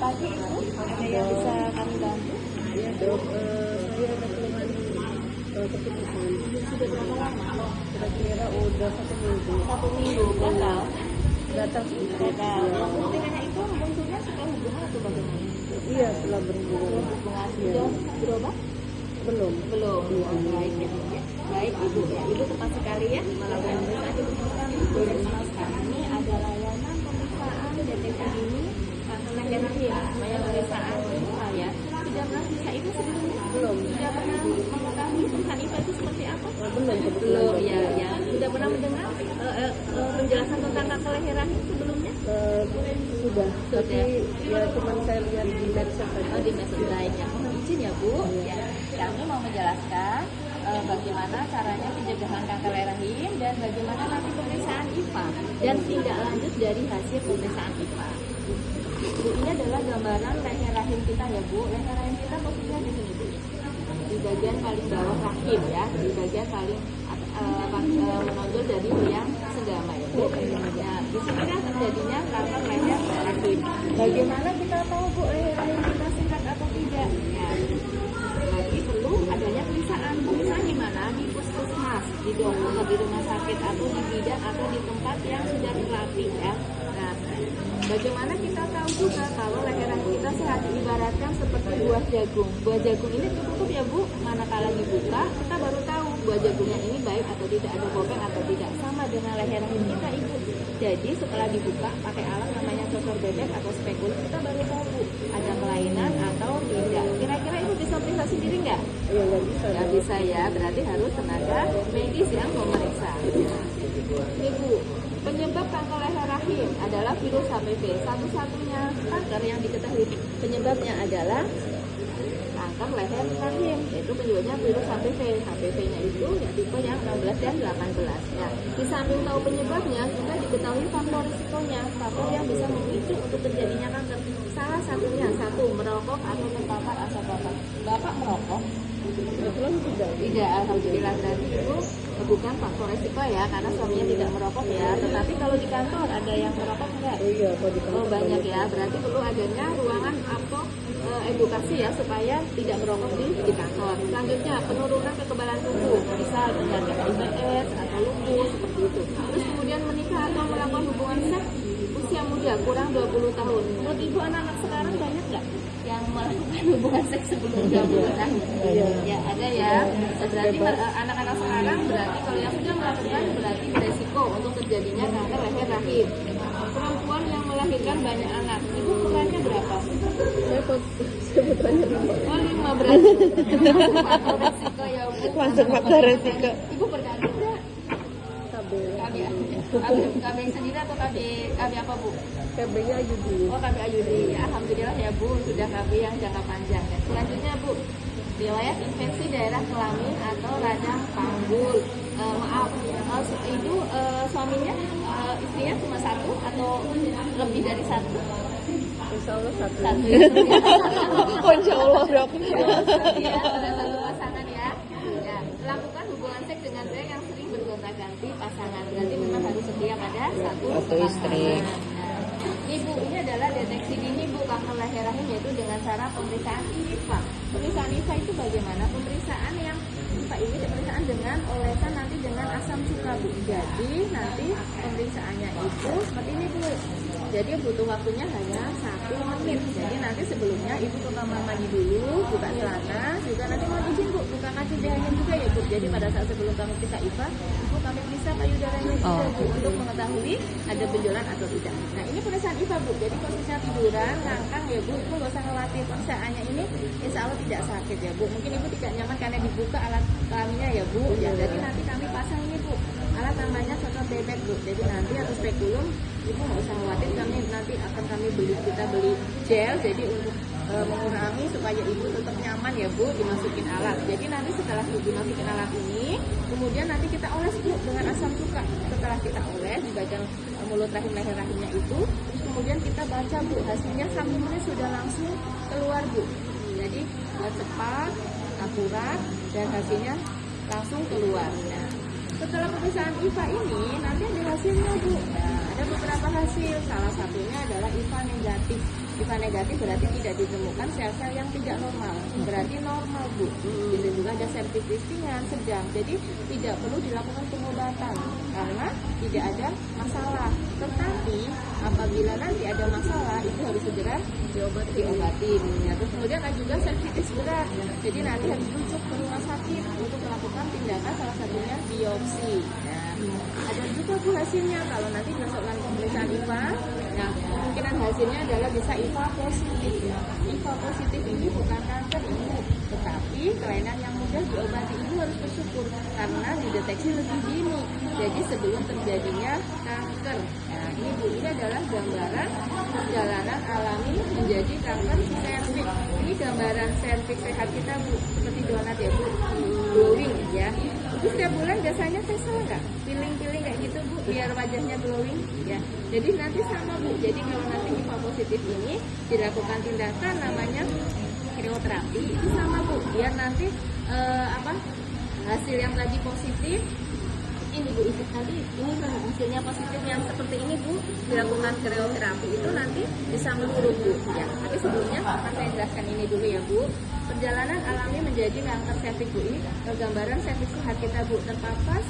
pagi Ibu, ada yang bisa kami bantu? Iya dok, saya ada keluhan kepikiran. Sudah berapa lama? Kira-kira udah 1 minggu. 1 minggu, gatal? Datang sedikit. Gatal. Yang pentingnya itu bentuknya setelah hubungan atau bagaimana? Iya, setelah berhubungan. Hubungan sudah berobat? Belum. Belum. Baik ya Bu ya. Baik Ibu ya. Ibu tepat sekali ya melakukan pemeriksaan di kami. Ini ada layanan pemeriksaan deteksi dini kanker rahim. Supaya pemeriksaan IPA ya. Sudah pernah bisa itu sebelumnya? Belum. Sudah pernah mengetahui pemeriksaan IPA itu seperti apa? Belum. Belum ya. Ya. Sudah pernah mendengar penjelasan tentang kanker leher rahim sebelumnya? Sudah. Tapi ya cuman saya lihat di medsos saja. Oh, di medsos lainnya. Mohon izin ya Bu. Ya. Kami mau menjelaskan bagaimana caranya pencegahan kanker leher rahim dan bagaimana nanti pemeriksaan IPA dan tindak lanjut dari hasil pemeriksaan IPA. Bu, ini adalah gambaran leher rahim kita ya Bu. Leher rahim kita posisinya di sini Bu. Di bagian paling bawah rahim ya, di bagian paling menonjol dari yang senggama ya Bu. Ya, di sini kan terjadinya kanker leher rahim. Bagaimana kita tahu Bu leher rahim kita sehat atau tidak? Ya, berarti perlu adanya pemeriksaan. Pemeriksaan di mana? Di puskesmas, di dokter, di rumah sakit atau di bidan atau di tempat yang sudah terlatih ya. Nah, bagaimana kita tahu juga kalau leher rahim kita sehat? Ibaratkan seperti buah jagung. Buah jagung ini tertutup ya Bu. Manakala dibuka, kita baru tahu buah jagungnya ini baik atau tidak, ada bobek atau tidak. Sama dengan leher rahim kita Ibu. Jadi setelah dibuka pakai alat namanya cocor bebek atau spekulum, kita baru tahu Bu ada kelainan atau tidak. Kira-kira Ibu bisa periksa sendiri nggak? Iya, nggak bisa. Nggak bisa ya, berarti harus tenaga medis yang memeriksa. Ini Bu, penyebab kanker leher rahim adalah virus HPV. Satu-satunya kanker yang diketahui penyebabnya adalah kanker leher rahim, yaitu penyebabnya virus HPV. HPV-nya itu ya tipe yang 16 dan 18. Ya, di samping tahu penyebabnya, juga diketahui faktor risikonya, faktor yang bisa memicu untuk terjadinya kanker. Salah satunya, merokok atau terpapar asap rokok. Bapak merokok? Kebetulan tidak. Tidak, alhamdulillah. Berarti itu bukan faktor resiko ya, karena suaminya tidak merokok ya. Tetapi kalau di kantor ada yang merokok enggak? Oh iya, kalau di kantor Oh banyak ya, berarti perlu adanya ruangan atau edukasi ya supaya tidak merokok di kantor. Selanjutnya penurunan kekebalan tubuh, misal penyakit IBS atau lupus seperti itu. Terus kemudian menikah atau melakukan hubungan seks usia muda kurang 20 tahun. Menurut Ibu anak-anak sekarang banyak nggak yang melakukan hubungan seks sebelum 20 tahun? Ya ada ya. Berarti anak-anak sekarang berarti kalau yang sudah melakukan berarti beresiko untuk terjadinya kanker leher rahim. Perempuan yang melahirkan banyak anak, Ibu putranya berapa? Saya putranya 5. Oh 5 berarti. Masuk faktor resiko ya Bu. Masuk faktor resiko. Ibu berkandung nggak? KB. KB sendiri atau KB apa Bu? KB-nya Ayudi. Oh KB Ayudi. Alhamdulillah ya Bu, sudah KB yang jangka panjang. Selanjutnya Bu, riwayat infeksi daerah kelamin atau radang panggul. Maaf, itu suaminya, istrinya cuma satu atau lebih dari satu? Insya Allah satu. Oh, Insya Allah dok. Ya, satu pasangan ya. Ya, lakukan hubungan seks dengan pria yang sering bergonta-ganti pasangan. Berarti memang harus setia pada satu istri. Ibu, ini adalah deteksi dini Bu kanker leher rahim, yaitu dengan cara pemeriksaan IPA. Pemeriksaan IPA itu bagaimana? Pemeriksaan yang IPA ini pemeriksaan dengan olesan nanti dengan asam cuka Bu. Jadi nanti pemeriksaannya itu seperti ini Bu. Jadi butuh waktunya hanya 1 menit. Jadi nanti sebelumnya Ibu ke kamar mandi dulu, buka celana, juga nanti mohon izin Bu, buka kaki BH-nya juga ya Bu. Jadi pada saat sebelum kami periksa IPA, Ibu kami periksa payudaranya juga Bu untuk mengetahui ada benjolan atau tidak. Nah ini pemeriksaan IPA Bu. Jadi posisinya tiduran, ngangkang ya Bu. Ibu nggak usah khawatir, pemeriksaannya ini insya Allah tidak sakit ya Bu. Mungkin Ibu tidak nyaman karena dibuka alat kelaminnya ya Bu. Ya jadi nanti kami pasang ini Bu. Alat namanya cocor bebek Bu. Jadi nanti atau spekulum Ibu nggak usah khawatir, kami nanti akan kita beli gel jadi untuk mengurangi supaya Ibu tetap nyaman ya Bu dimasukin alat. Jadi nanti setelah Ibu masukin alat ini, kemudian nanti kita oles Bu dengan asam cuka. Setelah kita oles di bagian mulut rahim leher rahimnya itu, terus kemudian kita baca Bu hasilnya 1 menit sudah langsung keluar Bu. Jadi cepat, akurat dan hasilnya langsung keluar. Nah, setelah pemeriksaan IPA ini nanti ada hasilnya Bu. Nah, ada beberapa hasil, salah satunya adalah IPA negatif. IFA negatif berarti tidak ditemukan sel-sel yang tidak normal, berarti normal Bu. Itu juga ada cervix ringan, sedang, jadi tidak perlu dilakukan pengobatan karena tidak ada masalah. Tetapi apabila nanti ada masalah itu harus segera diobatin. Ya, terus kemudian ada juga cervix berat, jadi nanti harus rujuk ke rumah sakit untuk melakukan tindakan salah satunya biopsi. Ada juga Bu hasilnya kalau nanti masukkan pemeriksaan IFA. Nah, kemungkinan hasilnya adalah bisa IFA positif. IFA positif ini bukan kanker Ibu, tetapi kelainan yang mudah diobati. Ibu harus bersyukur karena dideteksi lebih dini. Jadi sebelum terjadinya kanker. Nah, ini Bu, ini adalah gambaran perjalanan alami menjadi kanker serviks. Ini gambaran serviks sehat kita Bu, seperti donat ya Bu, glowing ya. Itu setiap bulan biasanya facial nggak? Piling-piling kayak gitu Bu, biar wajahnya glowing ya. Jadi nanti sama Bu, jadi kalau nanti IFA positif ini dilakukan tindakan namanya krioterapi, itu sama Bu, biar nanti hasil yang tadi positif ini Bu, itu tadi ini hasilnya positif yang seperti ini Bu, dilakukan krioterapi itu nanti bisa menurun Bu ya. Tapi sebelumnya akan saya jelaskan ini dulu ya Bu. Perjalanan alami menjadi kanker serviks Bu, ini gambaran serviks sehat kita Bu, terpapar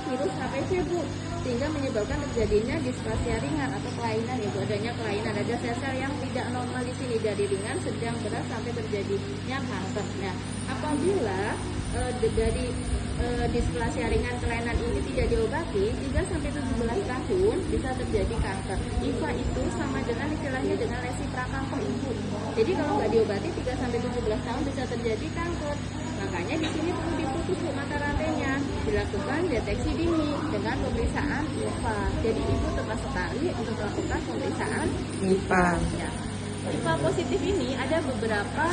virus HPV Bu, sehingga menyebabkan terjadinya displasia ringan atau kelainan ya Bu, adanya kelainan, ada sel-sel yang tidak normal di sini dari ringan, sedang, berat sampai terjadinya kanker. Nah, apabila dari displasia ringan kelainan ini tidak diobati 3 sampai 17 tahun bisa terjadi kanker. IFA itu sama dengan istilahnya dengan lesi prakanker Ibu. Jadi kalau nggak diobati 3 sampai 17 tahun bisa terjadi kanker. Makanya di sini perlu diputus Bu mata rantainya, dilakukan deteksi dini dengan pemeriksaan IFA. Jadi Ibu tepat sekali untuk melakukan pemeriksaan IFA. Ya. IFA positif ini ada beberapa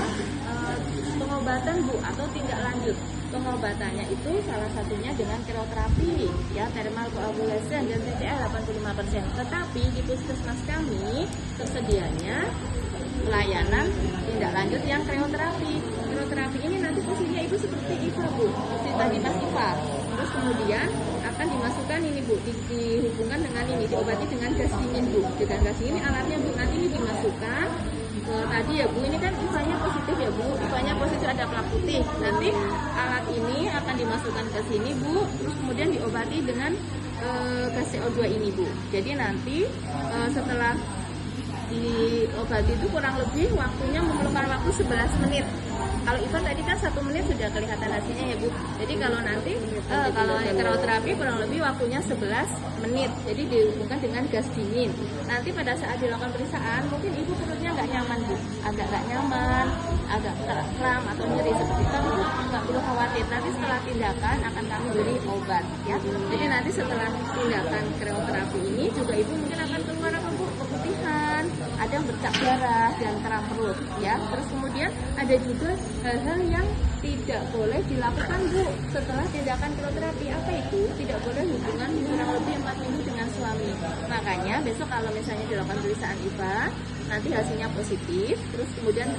pengobatan Bu atau tindak lanjut. Pengobatannya itu salah satunya dengan krioterapi ya, thermal coagulation dan TCA 85%. Tetapi di puskesmas kami tersedianya pelayanan tindak lanjut yang krioterapi. Krioterapi ini nanti posisinya itu seperti IFA Bu, seperti tadi Mas IFA. Terus kemudian akan dimasukkan ini Bu, dihubungkan dengan ini, diobati dengan gas dingin Bu. Dengan gas dingin alatnya Bu, nanti ini dimasukkan tadi ya Bu, ini kan IFA-nya positif ya Bu, IFA-nya positif ada plak putih. Nanti alat ini akan dimasukkan ke sini Bu, terus kemudian diobati dengan gas CO2 ini Bu. Jadi nanti setelah diobati itu kurang lebih waktunya memerlukan waktu 11 menit. Kalau IFA tadi kan 1 menit sudah kelihatan hasilnya ya Bu. Jadi kalau nanti kalau krioterapi kurang lebih waktunya 11 menit. Jadi dihubungkan dengan gas dingin. Nanti pada saat dilakukan pemeriksaan mungkin Ibu perutnya nggak nyaman Bu, agak nggak nyaman, agak kram atau nyeri seperti itu Bu. Nggak perlu khawatir. Nanti setelah tindakan akan kami beri obat ya. Jadi nanti setelah tindakan krioterapi ini juga Ibu mungkin akan keluar apa Bu, keputihan, ada yang bercak darah dan kram perut ya. Terus kemudian ada juga hal-hal yang tidak boleh dilakukan Bu setelah tindakan krioterapi. Apa itu? Tidak boleh hubungan kurang lebih 4 minggu dengan suami. Makanya besok kalau misalnya dilakukan pemeriksaan IFA nanti hasilnya positif, terus kemudian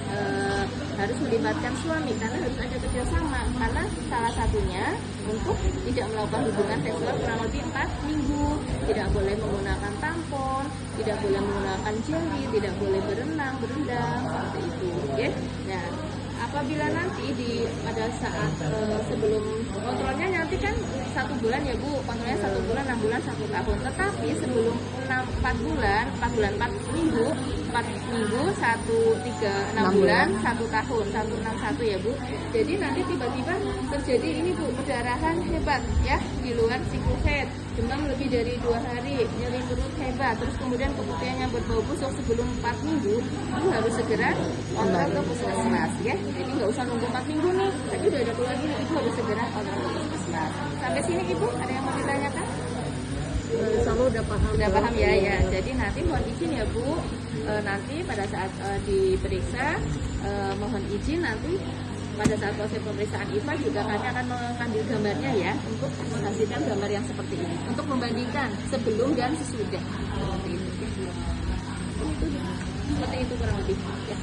harus melibatkan suami karena harus ada kerjasama, karena salah satunya untuk tidak melakukan hubungan seksual kurang lebih 4 minggu, tidak boleh menggunakan tampon, tidak boleh menggunakan jeli, tidak boleh berenang, berendam seperti itu. Oke? Nah, apabila nanti pada saat sebelum kontrolnya nanti kan 1 bulan ya Bu, kontrolnya 1 bulan, 6 bulan, 1 tahun. Tetapi sebelum 4 bulan, 4 minggu, 6 bulan, 1 tahun, 161 ya Bu. Jadi nanti tiba-tiba terjadi ini Bu, perdarahan hebat ya di luar siklus haid, demam lebih dari 2 hari, nyeri perut hebat, terus kemudian keputihan yang berbau busuk sebelum 4 minggu, itu harus segera kontrol ke puskesmas ya. Jadi nggak usah nunggu 4 minggu nih, tadi udah ada keluar gini, Ibu harus segera kontrol ke puskesmas. Sampai sini Ibu ada yang mau ditanyakan? Sama udah paham. Udah paham ya ya. Jadi nanti mohon izin ya Bu, nanti pada saat diperiksa mohon izin nanti pada saat proses pemeriksaan IFA juga kami akan mengambil gambarnya ya untuk menghasilkan gambar yang seperti ini untuk membandingkan sebelum dan sesudah. Seperti itu kurang lebih. Ya.